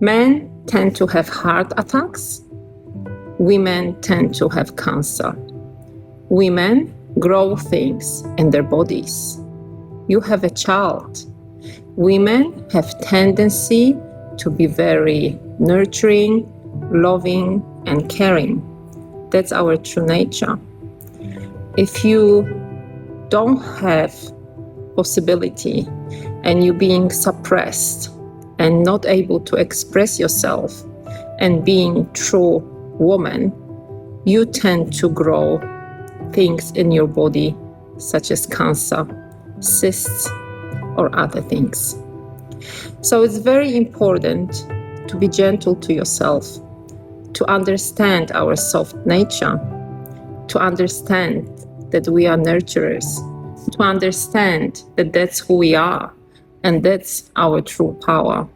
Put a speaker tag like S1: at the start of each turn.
S1: Men tend to have heart attacks. Women tend to have cancer. Women grow things in their bodies. You have a child. Women have tendency to be very nurturing, loving, and caring. That's our true nature. If you don't have possibility and you being suppressed and not able to express yourself and being true woman, you tend to grow things in your body such as cancer, cysts, or other things. So it's very important to be gentle to yourself, to understand our soft nature, to understand that we are nurturers, to understand that that's who we are and that's our true power.